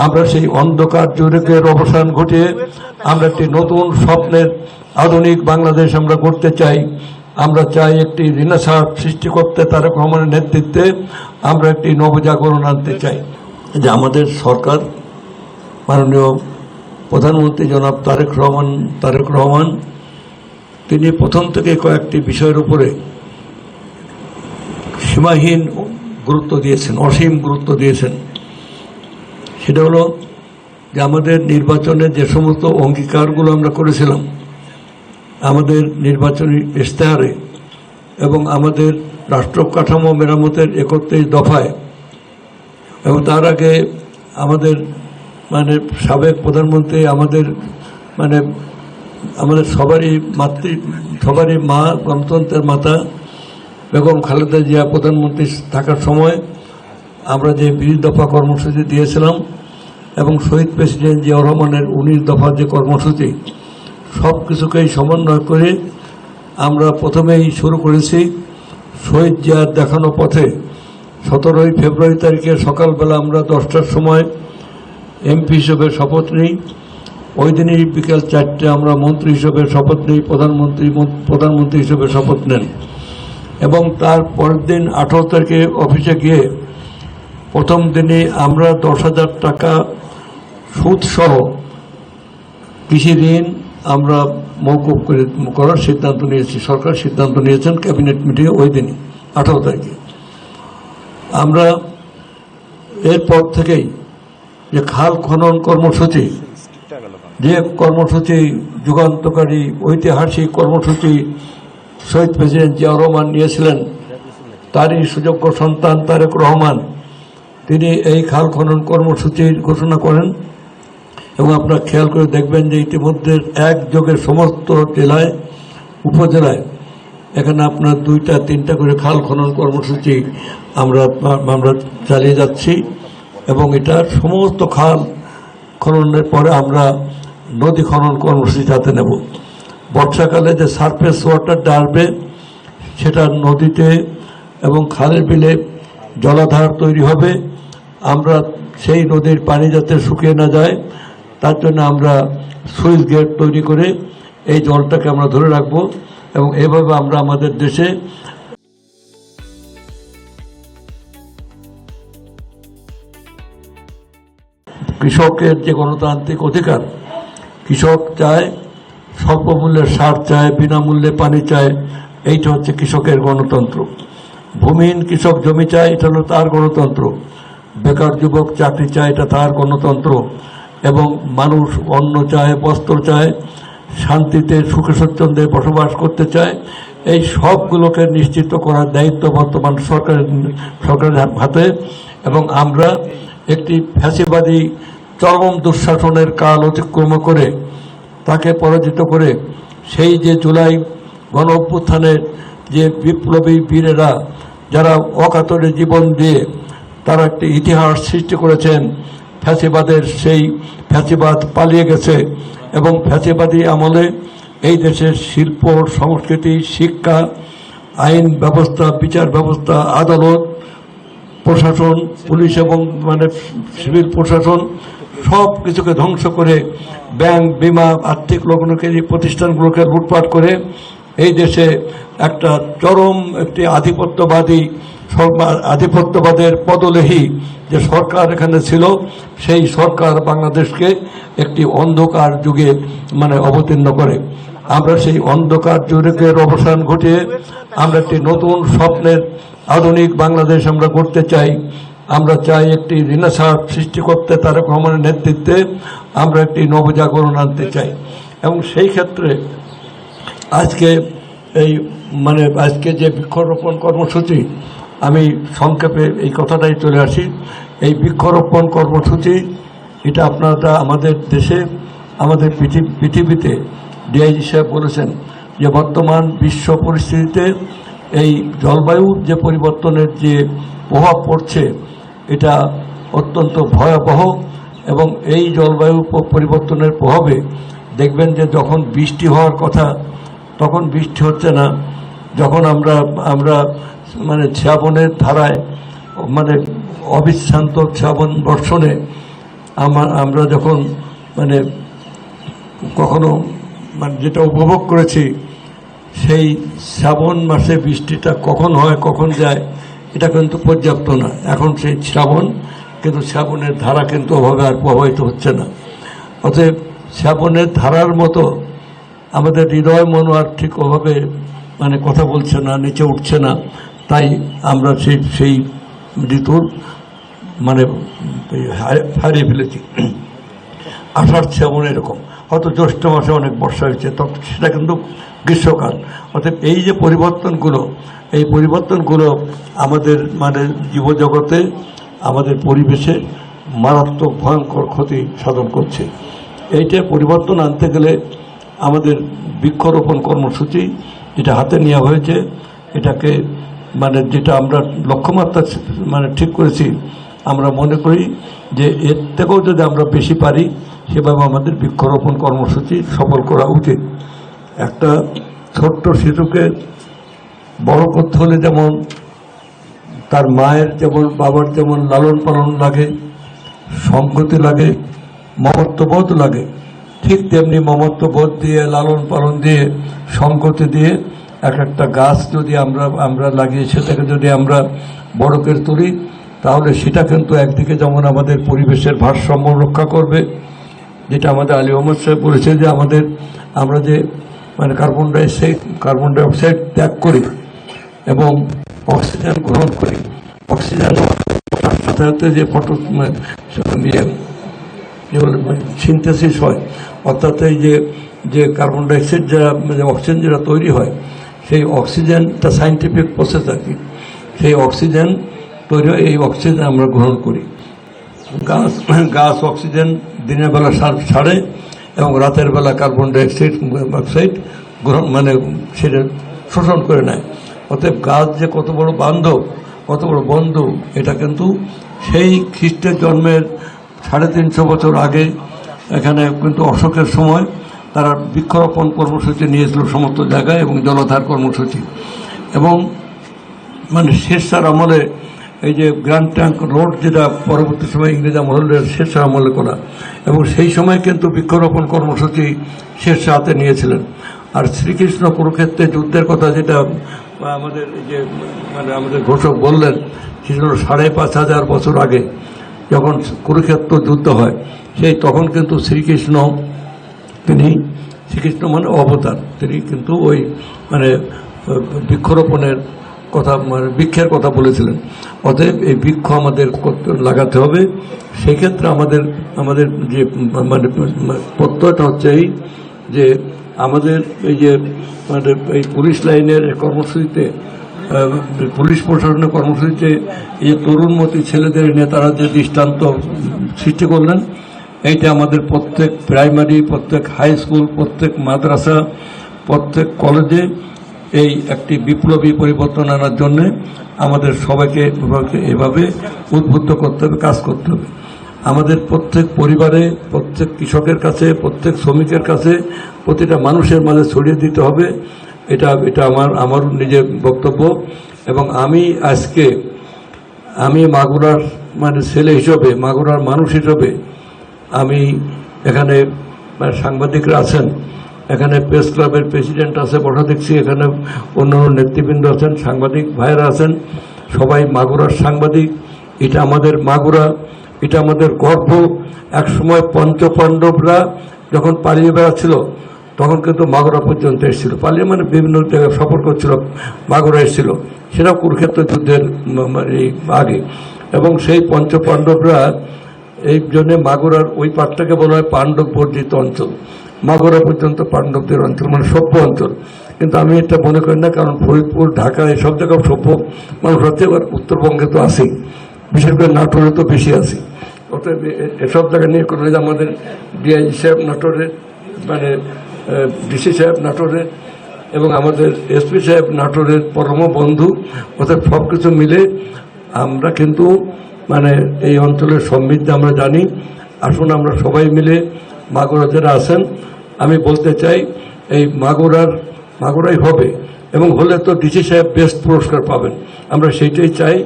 আমরা সেই অন্ধকার যুগের অবসান ঘটিয়ে আমরা একটি নতুন স্বপ্নের আধুনিক বাংলাদেশ আমরা গড়তে চাই। আমরা চাই একটি রিনেসাঁস সৃষ্টি করতে তারেক রহমানের নেতৃত্বে আমরা একটি নবজাগরণ আনতে চাই। যে আমাদের সরকার মাননীয় প্রধানমন্ত্রী জনাব তারেক রহমান তিনি প্রথম থেকে কয়েকটি বিষয়ের উপরে সীমাহীন গুরুত্ব দিয়েছেন, অসীম গুরুত্ব দিয়েছেন। সেটা হলো যে আমাদের নির্বাচনে যে সমস্ত অঙ্গীকারগুলো আমরা করেছিলাম আমাদের নির্বাচনী ইশতেহারে এবং আমাদের রাষ্ট্র কাঠামো মেরামতের 31 দফায় এবং তার আগে আমাদের সাবেক প্রধানমন্ত্রী আমাদের সবারই মা গণতন্ত্রের মাতা বেগম খালেদা জিয়া প্রধানমন্ত্রী থাকার সময় আমরা যে 20 দফা কর্মসূচি দিয়েছিলাম এবং শহীদ প্রেসিডেন্ট জিয়াউর রহমানের 19 দফার যে কর্মসূচি সব কিছুকেই সমন্বয় করে আমরা প্রথমেই শুরু করেছি শহীদ জিয়ার দেখানো পথে। 17 ফেব্রুয়ারি তারিখে সকালবেলা আমরা 10টার সময় এমপি হিসেবে শপথ নিই। ওই দিনই বিকেল 4টে আমরা মন্ত্রী হিসেবে শপথ নিই, প্রধানমন্ত্রী হিসেবে শপথ নেন এবং তার পরের দিন 18 তারিখে অফিসে গিয়ে প্রথম দিনে আমরা 10,000 টাকা সুদসহ কৃষি ঋণ আমরা মওকুফ করার সিদ্ধান্ত নিয়েছি। সরকার সিদ্ধান্ত নিয়েছেন ক্যাবিনেট মিটিংয়ে ওই দিনই 18 তারিখে। আমরা এরপর থেকেই যে খাল খনন কর্মসূচি, যে কর্মসূচি যুগান্তকারী ঐতিহাসিক কর্মসূচি শহীদ প্রেসিডেন্ট জিয়াউর রহমান নিয়েছিলেন, তারই সুযোগ্য সন্তান তারেক রহমান তিনি এই খাল খনন কর্মসূচির ঘোষণা করেন এবং আপনারা খেয়াল করে দেখবেন যে ইতিমধ্যে একযোগে সমস্ত জেলায় উপজেলায় এখানে আপনার 2টা-3টা করে খাল খনন কর্মসূচি আমরা চালিয়ে যাচ্ছি এবং এটা সমস্ত খাল খননের পরে আমরা নদী খনন কর্মসূচি হাতে নেব। বর্ষাকালে যে সারফেস ওয়াটার আসবে সেটা নদীতে এবং খালের বিলে জলাধার তৈরি হবে। আমরা সেই নদীর পানি যাতে শুকিয়ে না যায় তার জন্য আমরা সুইচ গেট তৈরি করে এই জলটাকে আমরা ধরে রাখব এবং এভাবে আমরা আমাদের দেশে কৃষকের যে গণতান্ত্রিক অধিকার, কৃষক চায় স্বল্পমূল্যের সার চায়, বিনামূল্যে পানি চায়, এইটা হচ্ছে কৃষকের গণতন্ত্র। ভূমিহীন কৃষক জমি চায়, এটা হলো তার গণতন্ত্র। বেকার যুবক চাকরি চায়, এটা তার গণতন্ত্র। এবং মানুষ অন্ন চায়, বস্ত্র চায়, শান্তিতে সুখে স্বচ্ছন্দে বসবাস করতে চায়। এই সবগুলোকে নিশ্চিত করার দায়িত্ব বর্তমান সরকারের হাতে এবং আমরা একটি ফ্যাসিবাদী চরম দুঃশাসনের কাল অতিক্রম করে তাকে পরাজিত করে সেই যে জুলাই গণ অভ্যুত্থানের যে বিপ্লবী বীরেরা যারা অকাতরে জীবন দিয়ে তারা একটি ইতিহাস সৃষ্টি করেছেন, ফ্যাসিবাদের সেই ফ্যাসিবাদ পালিয়ে গেছে এবং ফ্যাসিবাদী আমলে এই দেশের শিল্প, সংস্কৃতি, শিক্ষা, আইন ব্যবস্থা, বিচার ব্যবস্থা, আদালত, প্রশাসন, পুলিশ এবং সিভিল প্রশাসন সব কিছুকে ধ্বংস করে ব্যাংক, বিমা, আর্থিক লগ্নকারী প্রতিষ্ঠানগুলোকে লুটপাট করে এই দেশে একটা চরম একটি আধিপত্যবাদের পদলেহী যে সরকার এখানে ছিল, সেই সরকার বাংলাদেশকে একটি অন্ধকার যুগে অবতীর্ণ করে। আমরা সেই অন্ধকার যুগের অবসান ঘটিয়ে আমরা একটি নতুন স্বপ্নের আধুনিক বাংলাদেশ আমরা গড়তে চাই। আমরা চাই একটি রিনেসাঁস সৃষ্টি করতে তারেক রহমানের নেতৃত্বে আমরা একটি নবজাগরণ আনতে চাই এবং সেই ক্ষেত্রে আজকে আজকে যে বৃক্ষরোপণ কর্মসূচি, আমি সংক্ষেপে এই কথাটাই চলে আসি। এই বৃক্ষরোপণ কর্মসূচি এটা আপনারা আমাদের দেশে, আমাদের পৃথিবীতে ডিআইজি সাহেব বলেছেন যে বর্তমান বিশ্ব পরিস্থিতিতে এই জলবায়ুর যে পরিবর্তনের যে প্রভাব পড়ছে এটা অত্যন্ত ভয়াবহ এবং এই জলবায়ু পরিবর্তনের প্রভাবে দেখবেন যে যখন বৃষ্টি হওয়ার কথা তখন বৃষ্টি হচ্ছে না। যখন আমরা শ্রাবণের ধারায় অবিশ্রান্ত শ্রাবণ বর্ষণে আমরা যখন মানে কখনো মানে যেটা উপভোগ করেছি, সেই শ্রাবণ মাসে বৃষ্টিটা কখন হয় কখন যায় এটা কিন্তু পর্যাপ্ত না। এখন সেই শ্রাবণ, কিন্তু শ্রাবণের ধারা কিন্তু ওভাবে আর প্রবাহিত হচ্ছে না। অতএব শ্রাবণের ধারার মতো আমাদের হৃদয় মন আর ঠিক ওভাবে মানে কথা বলছে না, নিচে উঠছে না। তাই আমরা সেই ঋতুর মানে হারিয়ে ফেলেছি। আষাঢ় শ্রাবণ এরকম, হয়তো জ্যৈষ্ঠ মাসে অনেক বর্ষা হয়েছে, তখন সেটা কিন্তু গ্রীষ্মকাল। অর্থাৎ এই যে পরিবর্তনগুলো, এই পরিবর্তনগুলো আমাদের মানে জীবজগতে, আমাদের পরিবেশে মারাত্মক ভয়ঙ্কর ক্ষতি সাধন করছে। এইটা পরিবর্তন আনতে গেলে আমাদের বৃক্ষরোপণ কর্মসূচি যেটা হাতে নেওয়া হয়েছে, এটাকে মানে যেটা আমরা লক্ষ্যমাত্রা মানে ঠিক করেছি, আমরা মনে করি যে এর থেকেও যদি আমরা বেশি পারি সেভাবে আমাদের বৃক্ষরোপণ কর্মসূচি সফল করা উচিত। একটা ছোট্ট শিশুকে বড় করতে হলে যেমন তার মায়ের যেমন বাবার যেমন লালন পালন লাগে, সংগতি লাগে, মমত্ববোধ লাগে, ঠিক তেমনি মমত্ববোধ দিয়ে, লালন পালন দিয়ে, সংগতি দিয়ে একটা গাছ যদি আমরা লাগিয়ে সেটাকে যদি আমরা বড় করে তুলি, তাহলে সেটা কিন্তু একদিকে যেমন আমাদের পরিবেশের ভারসাম্য রক্ষা করবে, যেটা আমাদের আলী আহমদ সাহেব বলেছে যে আমরা যে মানে কার্বন ডাইঅক্সাইড ত্যাগ করি এবং অক্সিজেন গ্রহণ করি, অক্সিজেন সাথে সাথে যে সিনথেসিস হয়, অর্থাৎ এই যে কার্বন ডাইঅক্সাইড যারা অক্সিজেন যেটা তৈরি হয়, সেই অক্সিজেনটা সাইন্টিফিক প্রসেস আর কি, সেই অক্সিজেন তৈরি হয়, এই অক্সিজেন আমরা গ্রহণ করি। গাছ অক্সিজেন দিনের বেলা ছাড়ে এবং রাতের বেলা কার্বন ডাইঅক্সাইড গ্রহণ মানে সেটা শোষণ করে নেয়। অতএব গাছ যে কত বড় বান্ধব, কত বড় বন্ধু, এটা কিন্তু সেই খ্রিস্টের জন্মের 350 বছর আগে এখানে কিন্তু অশোকের সময় তারা বৃক্ষরোপণ কর্মসূচি নিয়েছিল সমস্ত জায়গায় এবং জলধার কর্মসূচি। এবং মানে শেরশাহর আমলে এই যে গ্র্যান্ড ট্যাঙ্ক রোড, যেটা পরবর্তী সময় ইংরেজ আমলের শেরশাহ আমলে করা, এবং সেই সময় কিন্তু বৃক্ষরোপণ কর্মসূচি শেরশাহ হাতে নিয়েছিলেন। আর শ্রীকৃষ্ণ কুরুক্ষেত্রে যুদ্ধের কথা যেটা আমাদের যে মানে আমাদের ঘোষক বললেন, সেটা 5,500 বছর আগে যখন কুরুক্ষেত্র যুদ্ধ হয়, সেই তখন কিন্তু শ্রীকৃষ্ণ মানে অবতার, তিনি কিন্তু ওই মানে বৃক্ষরোপণের কথা মানে বৃক্ষের কথা বলেছিলেন। অতএব এই বৃক্ষ আমাদের লাগাতে হবে। সেক্ষেত্রে আমাদের যে মানে প্রত্যয়টা হচ্ছে এই যে আমাদের এই যে মানে এই পুলিশ লাইনের কর্মসূচিতে, পুলিশ প্রশাসনের কর্মসূচিতে এই তরুণমতী ছেলেদের নেতারা যে দৃষ্টান্ত সৃষ্টি করলেন, এইটা আমাদের প্রত্যেক প্রাইমারি, প্রত্যেক হাই স্কুল, প্রত্যেক মাদ্রাসা, প্রত্যেক কলেজে এই একটি বিপ্লবী পরিবর্তন আনার জন্য আমাদের সবাইকে এভাবে উদ্বুদ্ধ করতে হবে, কাজ করতে হবে। আমাদের প্রত্যেক পরিবারে, প্রত্যেক কৃষকের কাছে, প্রত্যেক শ্রমিকের কাছে, প্রতিটা মানুষের মাঝে ছড়িয়ে দিতে হবে। এটা আমার নিজের বক্তব্য। এবং আমি মাগুরার মানে ছেলে হিসেবে, মাগুরার মানুষ হিসেবে, আমি এখানে সাংবাদিকরা আছেন, এখানে প্রেস ক্লাবের প্রেসিডেন্ট আছে বসা দেখছি, এখানে অন্যান্য নেতৃবৃন্দ আছেন, সাংবাদিক ভাইয়েরা আছেন, সবাই মাগুরার সাংবাদিক। এটা আমাদের মাগুরা, এটা আমাদের গর্ব। একসময় পঞ্চপাণ্ডবরা যখন পালিয়ে বেড়াচ্ছিল, তখন কিন্তু মাগুরা পর্যন্ত এসেছিল, পালিয়ে মানে বিভিন্ন জায়গায় সফর করছিল, মাগুরা এসেছিল, সেটাও কুরুক্ষেত্র যুদ্ধের আগে। এবং সেই পঞ্চপাণ্ডবরা, এই জন্যে মাগুরার ওই পাটটাকে বলা হয় পাণ্ডব বর্জিত অঞ্চল। মাগুরা পর্যন্ত পাণ্ডবদের অঞ্চল, মানে সভ্য অঞ্চল। কিন্তু আমি এটা মনে করি না, কারণ ফরিদপুর, ঢাকা এসব জায়গায় সভ্য মানুষ হচ্ছে, এবার উত্তরবঙ্গে তো আসেই, বিশেষ করে নাটোরে তো বেশি আসি। অতএব এসব জায়গা নিয়ে করলে আমাদের ডিআইজি সাহেব নাটোরের, মানে ডিসি সাহেব নাটোরের, এবং আমাদের এসপি সাহেব নাটোরের পরম বন্ধু। অর্থাৎ সব কিছু মিলে আমরা কিন্তু মানে এই অঞ্চলের সমৃদ্ধি আমরা জানি। আসুন আমরা সবাই মিলে মাগুরা যারা আছেন, আমি বলতে চাই এই মাগুরাই হবে, এবং হলে তো ডিসি সাহেব বেস্ট পুরস্কার পাবেন, আমরা সেইটাই চাই।